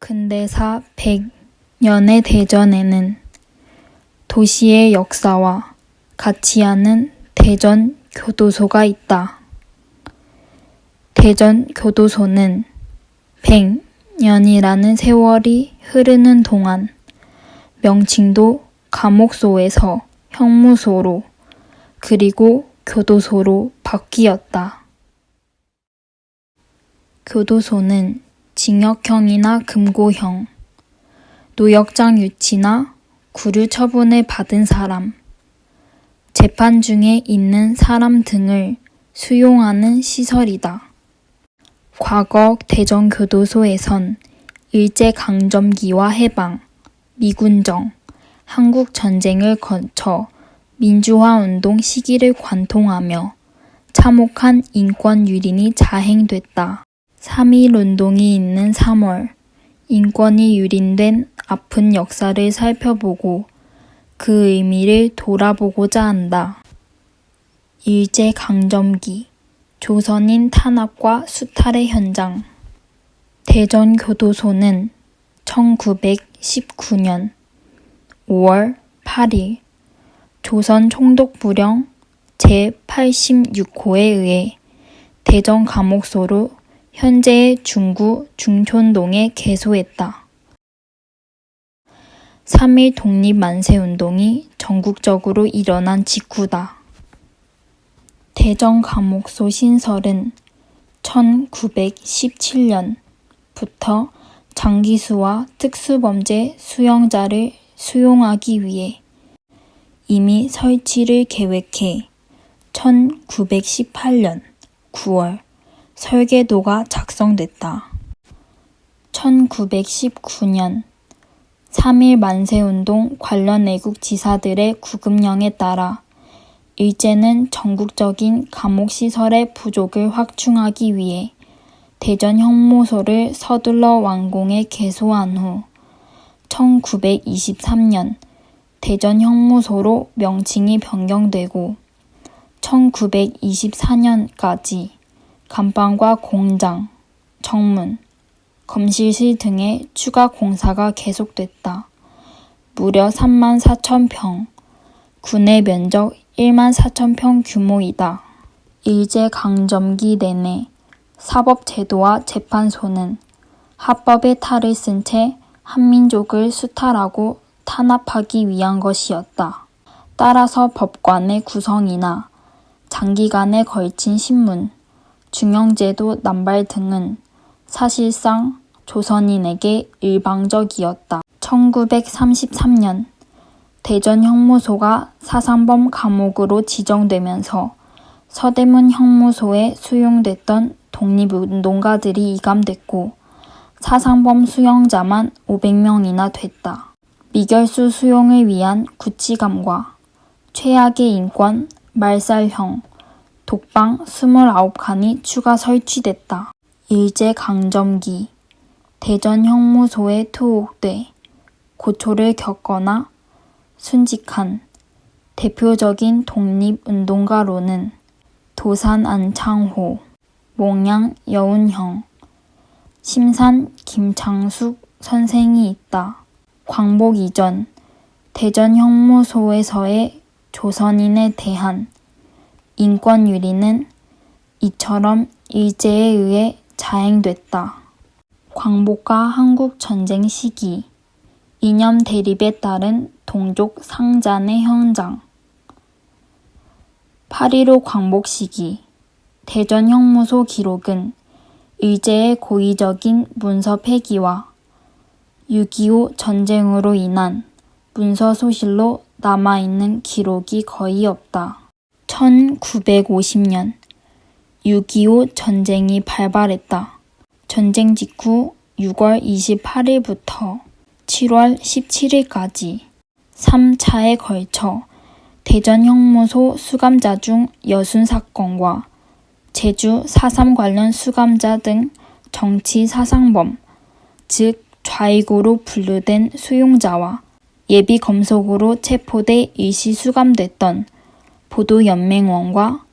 근대사 100년의 대전에는 도시의 역사와 같이 하는 대전 교도소가 있다. 대전 교도소는 100년이라는 세월이 흐르는 동안 명칭도 감옥소에서 형무소로 그리고 교도소로 바뀌었다. 교도소는 징역형이나 금고형, 노역장 유치나 구류 처분을 받은 사람, 재판 중에 있는 사람 등을 수용하는 시설이다. 과거 대전교도소에선 일제강점기와 해방, 미군정, 한국전쟁을 거쳐 민주화운동 시기를 관통하며 참혹한 인권 유린이 자행됐다. 3.1운동이 있는 3월, 인권이 유린된 아픈 역사를 살펴보고 그 의미를 돌아보고자 한다. 일제강점기, 조선인 탄압과 수탈의 현장. 대전교도소는 1919년 5월 8일 조선 총독부령 제86호에 의해 대전감옥소로 현재의 중구 중촌동에 개소했다. 3.1 독립만세운동이 전국적으로 일어난 직후다. 대전감옥소 신설은 1917년부터 장기수와 특수범죄 수용자를 수용하기 위해 이미 설치를 계획해 1918년 9월 설계도가 작성됐다. 1919년 3.1 만세운동 관련 애국지사들의 구금령에 따라 일제는 전국적인 감옥시설의 부족을 확충하기 위해 대전 형무소를 서둘러 완공해 개소한 후 1923년 대전 형무소로 명칭이 변경되고 1924년까지 감방과 공장, 정문, 검실실 등의 추가 공사가 계속됐다. 무려 34,000평, 군의 면적 14,000평 규모이다. 일제강점기 내내 사법제도와 재판소는 합법의 탈을 쓴 채 한민족을 수탈하고 탄압하기 위한 것이었다. 따라서 법관의 구성이나 장기간에 걸친 신문, 중형제도 남발 등은 사실상 조선인에게 일방적이었다. 1933년 대전 형무소가 사상범 감옥으로 지정되면서 서대문 형무소에 수용됐던 독립운동가들이 이감됐고 사상범 수용자만 500명이나 됐다. 미결수 수용을 위한 구치감과 최악의 인권, 말살형, 독방 29칸이 추가 설치됐다. 일제강점기 대전 형무소에 투옥돼 고초를 겪거나 순직한 대표적인 독립운동가로는 도산 안창호, 몽양 여운형, 심산 김창숙 선생이 있다. 광복 이전 대전 형무소에서의 조선인에 대한 인권 유린은 이처럼 일제에 의해 자행됐다. 광복과 한국전쟁 시기, 이념 대립에 따른 동족 상잔의 현장. 8.15 광복 시기, 대전 형무소 기록은 일제의 고의적인 문서 폐기와 6.25 전쟁으로 인한 문서 소실로 남아있는 기록이 거의 없다. 1950년 6.25 전쟁이 발발했다. 전쟁 직후 6월 28일부터 7월 17일까지 3차에 걸쳐 대전 형무소 수감자 중 여순 사건과 제주 4.3 관련 수감자 등 정치 사상범, 즉 좌익으로 분류된 수용자와 예비 검속으로 체포돼 일시 수감됐던 보도연맹원과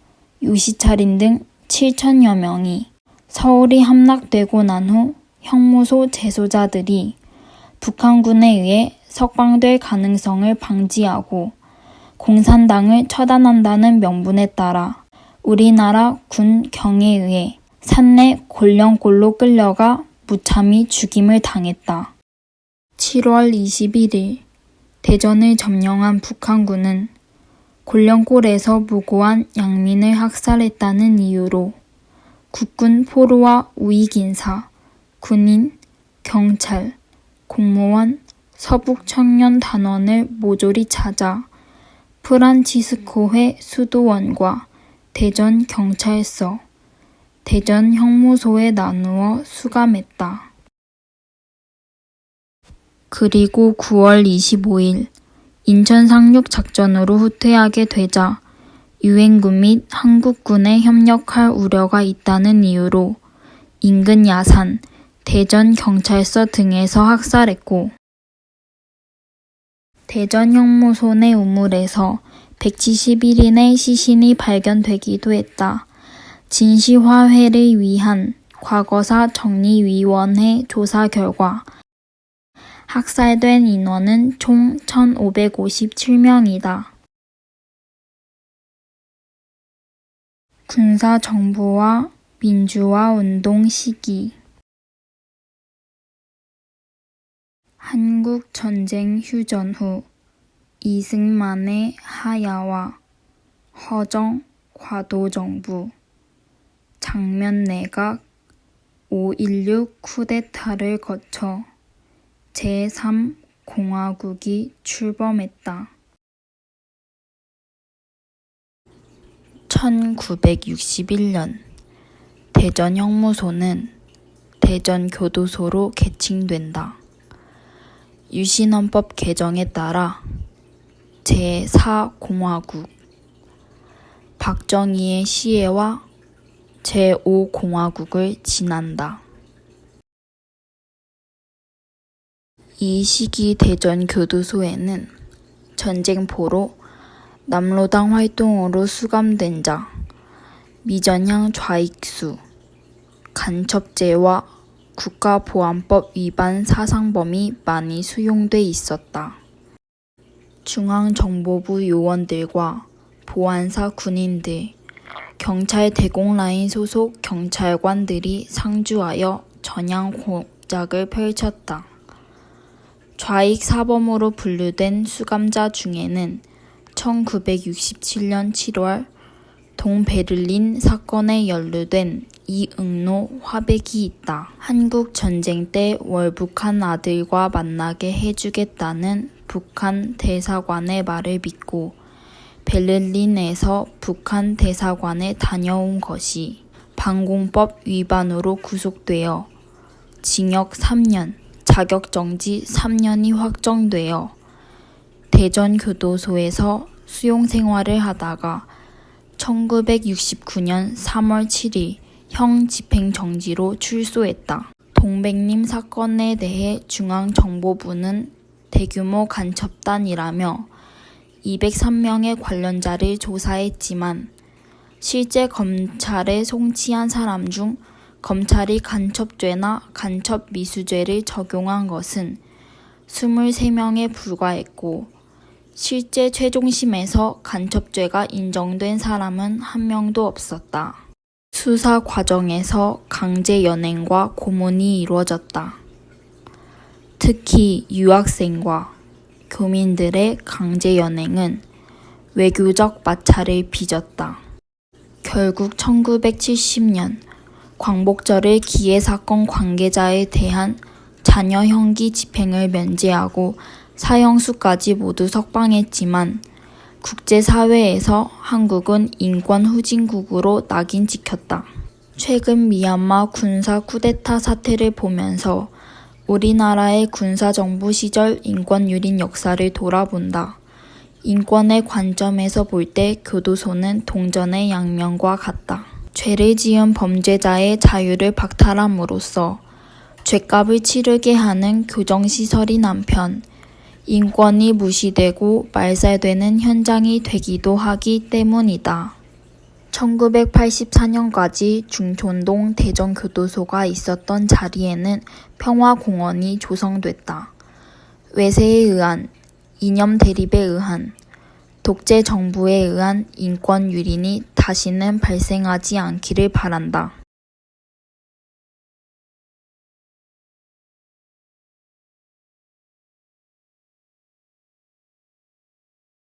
유시차린 등 7천여 명이 서울이 함락되고 난 후 형무소 재소자들이 북한군에 의해 석방될 가능성을 방지하고 공산당을 처단한다는 명분에 따라 우리나라 군 경에 의해 산내 곤령골로 끌려가 무참히 죽임을 당했다. 7월 21일 대전을 점령한 북한군은 곤령골에서 무고한 양민을 학살했다는 이유로 국군 포로와 우익인사, 군인, 경찰, 공무원, 서북 청년 단원을 모조리 찾아 프란치스코회 수도원과 대전 경찰서, 대전 형무소에 나누어 수감했다. 그리고 9월 25일 인천 상륙 작전으로 후퇴하게 되자 유엔군 및 한국군에 협력할 우려가 있다는 이유로 인근 야산, 대전 경찰서 등에서 학살했고 대전 형무소 내 우물에서 171인의 시신이 발견되기도 했다. 진시화해를 위한 과거사 정리위원회 조사 결과 학살된 인원은 총 1,557명이다. 군사정부와 민주화운동 시기 한국전쟁 휴전 후 이승만의 하야와 허정, 과도정부, 장면내각, 5.16 쿠데타를 거쳐 제3공화국이 출범했다. 1961년 대전 형무소는 대전 교도소로 개칭된다. 유신헌법 개정에 따라 제4공화국, 박정희의 시해와 제5공화국을 지난다. 이 시기 대전 교도소에는 전쟁포로 남로당 활동으로 수감된 자, 미전향 좌익수, 간첩죄와 국가보안법 위반 사상범이 많이 수용돼 있었다. 중앙정보부 요원들과 보안사 군인들, 경찰 대공라인 소속 경찰관들이 상주하여 전향 공작을 펼쳤다. 좌익 사범으로 분류된 수감자 중에는 1967년 7월 동베를린 사건에 연루된 이응노 화백이 있다. 한국 전쟁 때 월북한 아들과 만나게 해주겠다는 북한 대사관의 말을 믿고 베를린에서 북한 대사관에 다녀온 것이 반공법 위반으로 구속되어 징역 3년, 자격정지 3년이 확정되어 대전 교도소에서 수용 생활을 하다가 1969년 3월 7일 형 집행정지로 출소했다. 동백님 사건에 대해 중앙정보부는 대규모 간첩단이라며 203명의 관련자를 조사했지만 실제 검찰에 송치한 사람 중 검찰이 간첩죄나 간첩미수죄를 적용한 것은 23명에 불과했고 실제 최종심에서 간첩죄가 인정된 사람은 한 명도 없었다. 수사 과정에서 강제 연행과 고문이 이루어졌다. 특히 유학생과 교민들의 강제 연행은 외교적 마찰을 빚었다. 결국 1970년 광복절을 기해 사건 관계자에 대한 자녀 형기 집행을 면제하고 사형수까지 모두 석방했지만 국제사회에서 한국은 인권 후진국으로 낙인 찍혔다. 최근 미얀마 군사 쿠데타 사태를 보면서 우리나라의 군사정부 시절 인권 유린 역사를 돌아본다. 인권의 관점에서 볼 때 교도소는 동전의 양면과 같다. 죄를 지은 범죄자의 자유를 박탈함으로써 죗값을 치르게 하는 교정시설인 한편 인권이 무시되고 말살되는 현장이 되기도 하기 때문이다. 1984년까지 중촌동 대전교도소가 있었던 자리에는 평화공원이 조성됐다. 외세에 의한, 이념 대립에 의한, 독재 정부에 의한 인권 유린이 다시는 발생하지 않기를 바란다.